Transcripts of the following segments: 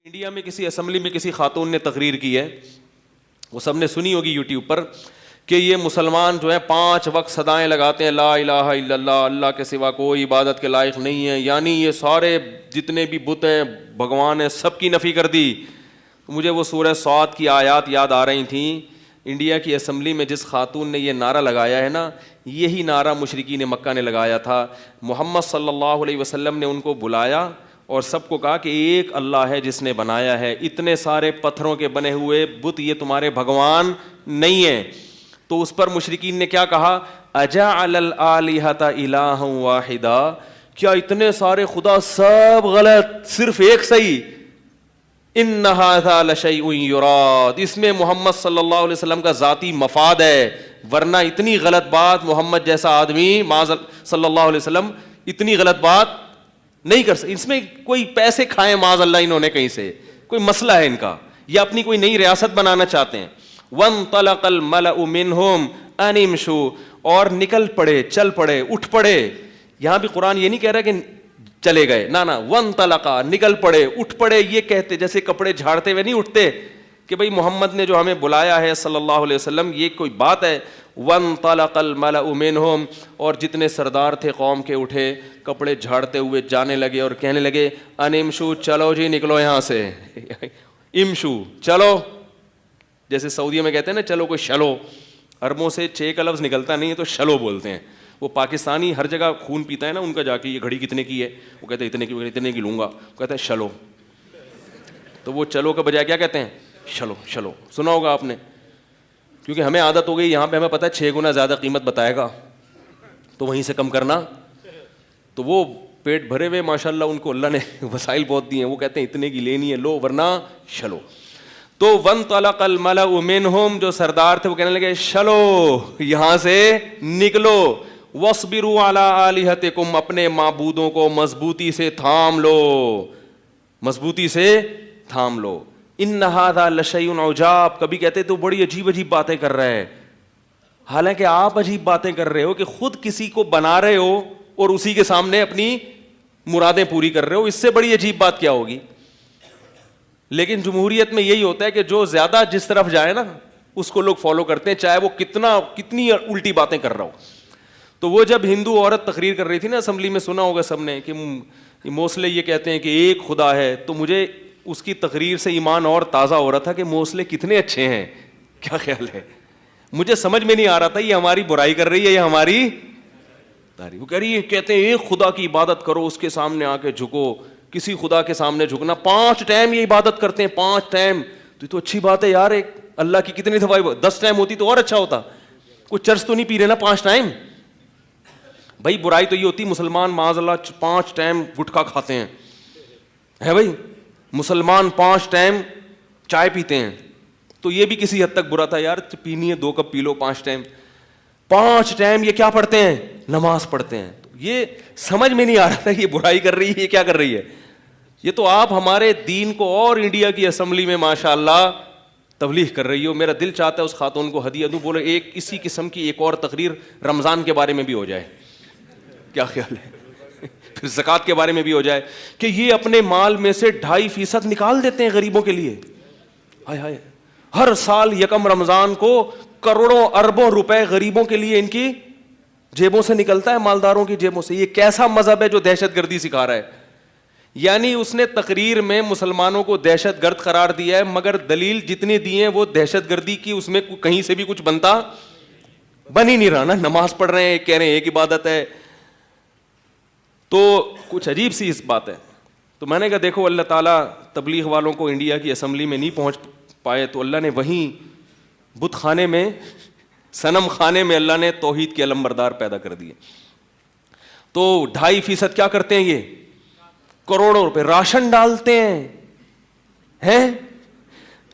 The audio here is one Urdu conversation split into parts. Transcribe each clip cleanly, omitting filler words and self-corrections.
انڈیا میں کسی اسمبلی میں کسی خاتون نے تقریر کی ہے, وہ سب نے سنی ہوگی یوٹیوب پر, کہ یہ مسلمان جو ہیں 5 وقت صدائیں لگاتے ہیں لا الہ الا اللہ, اللہ کے سوا کوئی عبادت کے لائق نہیں ہے, یعنی یہ سارے جتنے بھی بت ہیں بھگوان ہیں سب کی نفی کر دی. مجھے وہ سورہ صاد کی آیات یاد آ رہی تھیں. انڈیا کی اسمبلی میں جس خاتون نے یہ نعرہ لگایا ہے نا, یہی نعرہ مشرکین مکہ نے لگایا تھا. محمد صلی اللہ علیہ وسلم نے ان کو بلایا اور سب کو کہا کہ ایک اللہ ہے جس نے بنایا ہے, اتنے سارے پتھروں کے بنے ہوئے بت یہ تمہارے بھگوان نہیں ہیں. تو اس پر مشرکین نے کیا کہا, اجعل الآلہۃ الہا واحدا, کیا اتنے سارے خدا سب غلط صرف ایک صحیح, ان ھذا لشیء یراد, اس میں محمد صلی اللہ علیہ وسلم کا ذاتی مفاد ہے, ورنہ اتنی غلط بات محمد جیسا آدمی صلی اللہ علیہ وسلم اتنی غلط بات نہیں کر سکتے. اس میں کوئی پیسے کھائے معاذ اللہ انہوں نے کہیں سے, کوئی مسئلہ ہے ان کا, یا اپنی کوئی نئی ریاست بنانا چاہتے ہیں. وانطلق الملأ منهم ان امشوا, اور نکل پڑے, چل پڑے, اٹھ پڑے. یہاں بھی قرآن یہ نہیں کہہ رہا کہ چلے گئے, نہ وانطلقا, نکل پڑے, اٹھ پڑے. یہ کہتے جیسے کپڑے جھاڑتے ہوئے نہیں اٹھتے کہ بھئی محمد نے جو ہمیں بلایا ہے صلی اللہ علیہ وسلم, یہ کوئی بات ہے. وانطلق الملأ منهم, اور جتنے سردار تھے قوم کے اٹھے, کپڑے جھاڑتے ہوئے جانے لگے اور کہنے لگے ان امشوا, چلو جی نکلو یہاں سے. امشوا چلو, جیسے سعودیہ میں کہتے ہیں نا چلو کوئی شلو, عربوں سے 6 کا لفظ نکلتا نہیں ہے تو شلو بولتے ہیں. وہ پاکستانی ہر جگہ خون پیتا ہے نا ان کا, جا کے یہ گھڑی کتنے کی ہے, وہ کہتے ہیں اتنے کی لوں گا, وہ کہتا ہے شلو. تو وہ چلو کے بجائے کیا کہتے ہیں, شلو. شلو سنا ہوگا آپ نے, کیونکہ ہمیں عادت ہو گئی, یہاں پہ ہمیں پتہ ہے 6 گنا زیادہ قیمت بتائے گا تو وہیں سے کم کرنا. تو وہ پیٹ بھرے ہوئے ماشاء اللہ, ان کو اللہ نے وسائل بہت دیے ہیں, وہ کہتے ہیں اتنے کی لینی ہے لو ورنہ شلو. تو وانطلق الملأ منهم, جو سردار تھے وہ کہنے لگے شلو یہاں سے نکلو. واصبروا علی آلہتکم, اپنے معبودوں کو مضبوطی سے تھام لو, مضبوطی سے تھام لو. ان ھذا لشیء عجاب, کبھی کہتے تو بڑی عجیب عجیب باتیں کر رہے ہیں, حالانکہ آپ عجیب باتیں کر رہے ہو کہ خود کسی کو بنا رہے ہو اور اسی کے سامنے اپنی مرادیں پوری کر رہے ہو, اس سے بڑی عجیب بات کیا ہوگی. لیکن جمہوریت میں یہی ہوتا ہے کہ جو زیادہ جس طرف جائے نا اس کو لوگ فالو کرتے ہیں, چاہے وہ کتنی الٹی باتیں کر رہا ہو. تو وہ جب ہندو عورت تقریر کر رہی تھی نا اسمبلی میں, سنا ہوگا سب نے کہ موسلے یہ کہتے ہیں کہ ایک خدا ہے, تو مجھے اس کی تقریر سے ایمان اور تازہ ہو رہا تھا کہ موسلے کتنے اچھے ہیں. کیا خیال ہے, مجھے سمجھ میں نہیں آ رہا تھا یہ ہماری برائی کر رہی ہے یا ہماری تعریف. وہ کہہ رہی ہے, کہتے ہیں ایک خدا کی عبادت کرو, اس کے سامنے آ کے جھکو, کسی خدا کے سامنے جھکنا, 5 ٹائم یہ عبادت کرتے ہیں, 5 ٹائم. تو اچھی بات ہے یار, ایک اللہ کی کتنی دفعہ 10 ٹائم ہوتی تو اور اچھا ہوتا. کوئی چرچ تو نہیں پی رہے نا 5 ٹائم. بھائی برائی تو یہ ہوتی مسلمان معاذ اللہ 5 ٹائم گٹکا کھاتے ہیں, ہے بھائی مسلمان 5 ٹائم چائے پیتے ہیں, تو یہ بھی کسی حد تک برا تھا یار, پینی ہے 2 کپ پی لو 5 ٹائم. 5 ٹائم یہ کیا پڑھتے ہیں, نماز پڑھتے ہیں. یہ سمجھ میں نہیں آ رہا تھا یہ برائی کر رہی ہے یہ کیا کر رہی ہے. یہ تو آپ ہمارے دین کو اور انڈیا کی اسمبلی میں ماشاءاللہ تبلیغ کر رہی ہو. میرا دل چاہتا ہے اس خاتون کو ہدیہ دوں, بولے ایک اسی قسم کی ایک اور تقریر رمضان کے بارے میں بھی ہو جائے. کیا خیال ہے, پھر زکوٰۃ کے بارے میں بھی ہو جائے کہ یہ اپنے مال میں سے 2.5% نکال دیتے ہیں غریبوں کے لیے. ہائے ہائے, ہر سال یکم رمضان کو کروڑوں اربوں روپے غریبوں کے لیے ان کی جیبوں سے نکلتا ہے, مالداروں کی جیبوں سے. یہ کیسا مذہب ہے جو دہشت گردی سکھا رہا ہے. یعنی اس نے تقریر میں مسلمانوں کو دہشت گرد قرار دیا ہے, مگر دلیل جتنی دی ہیں وہ دہشت گردی کی, اس میں کہیں سے بھی کچھ بنتا بن ہی نہیں رہا نا. نماز پڑھ رہے ہیں, کہہ رہے ہیں ایک عبادت ہے, تو کچھ عجیب سی اس بات ہے. تو میں نے کہا دیکھو اللہ تعالیٰ تبلیغ والوں کو انڈیا کی اسمبلی میں نہیں پہنچ پائے, تو اللہ نے وہیں بت خانے میں, صنم خانے میں اللہ نے توحید کے علمبردار پیدا کر دیے. تو 2.5% کیا کرتے ہیں, یہ کروڑوں روپے راشن ڈالتے ہیں.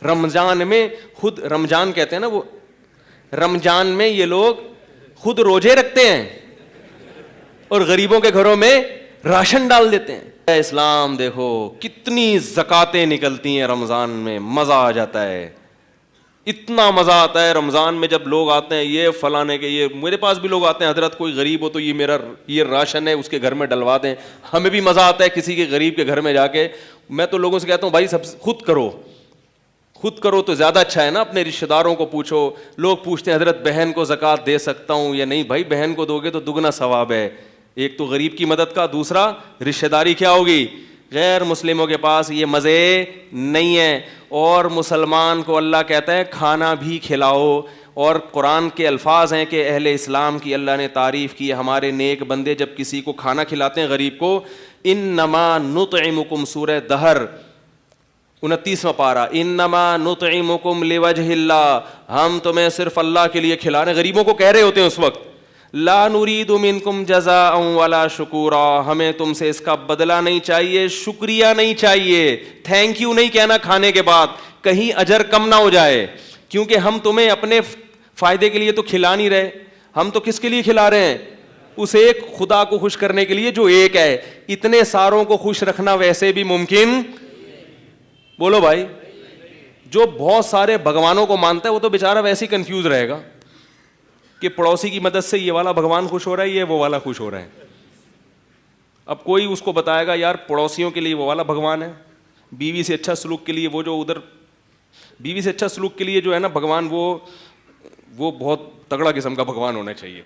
رمضان میں خود, رمضان کہتے ہیں نا وہ, رمضان میں یہ لوگ خود روزے رکھتے ہیں اور غریبوں کے گھروں میں راشن ڈال دیتے ہیں. اسلام دیکھو کتنی زکاتیں نکلتی ہیں رمضان میں, مزہ آ جاتا ہے. اتنا مزہ آتا ہے رمضان میں جب لوگ آتے ہیں, یہ فلانے کے, یہ میرے پاس بھی لوگ آتے ہیں, حضرت کوئی غریب ہو تو یہ میرا یہ راشن ہے اس کے گھر میں ڈلوا دیں. ہمیں بھی مزہ آتا ہے کسی کے غریب کے گھر میں جا کے میں تو لوگوں سے کہتا ہوں بھائی سب خود کرو تو زیادہ اچھا ہے نا. اپنے رشتہ داروں کو پوچھو. لوگ پوچھتے ہیں حضرت بہن کو زکوٰۃ دے سکتا ہوں یا نہیں؟ بھائی بہن کو دو گے تو دگنا ثواب ہے. ایک تو غریب کی مدد کا, دوسرا رشتہ داری کیا ہوگی. غیر مسلموں کے پاس یہ مزے نہیں ہیں. اور مسلمان کو اللہ کہتا ہے کھانا بھی کھلاؤ. اور قرآن کے الفاظ ہیں کہ اہل اسلام کی اللہ نے تعریف کی, ہمارے نیک بندے جب کسی کو کھانا کھلاتے ہیں غریب کو, انما نطعمکم, سورہ دہر 29واں پارہ, انما نطعمکم لوجہ اللہ, ہم تمہیں صرف اللہ کے لیے کھلا رہے ہیں. غریبوں کو کہہ رہے ہوتے ہیں اس وقت, لا نرید منکم جزاء ولا شکورا, ہمیں تم سے اس کا بدلہ نہیں چاہیے, شکریہ نہیں چاہیے, تھینک یو نہیں کہنا کھانے کے بعد, کہیں اجر کم نہ ہو جائے. کیونکہ ہم تمہیں اپنے فائدے کے لیے تو کھلا نہیں رہے, ہم تو کس کے لیے کھلا رہے ہیں؟ اس ایک خدا کو خوش کرنے کے لیے جو ایک ہے. اتنے ساروں کو خوش رکھنا ویسے بھی ممکن, بولو بھائی. جو بہت سارے بھگوانوں کو مانتا ہے وہ تو بیچارہ ویسے ہی کنفیوز رہے گا کہ پڑوسی کی مدد سے یہ والا بھگوان خوش ہو رہا ہے, یہ وہ والا خوش ہو رہا ہے. اب کوئی اس کو بتائے گا یار پڑوسیوں کے لیے وہ والا بھگوان ہے, بیوی سے اچھا سلوک کے لیے وہ جو ادھر, بیوی سے اچھا سلوک کے لیے جو ہے نا بھگوان, وہ بہت تگڑا قسم کا بھگوان ہونا چاہیے.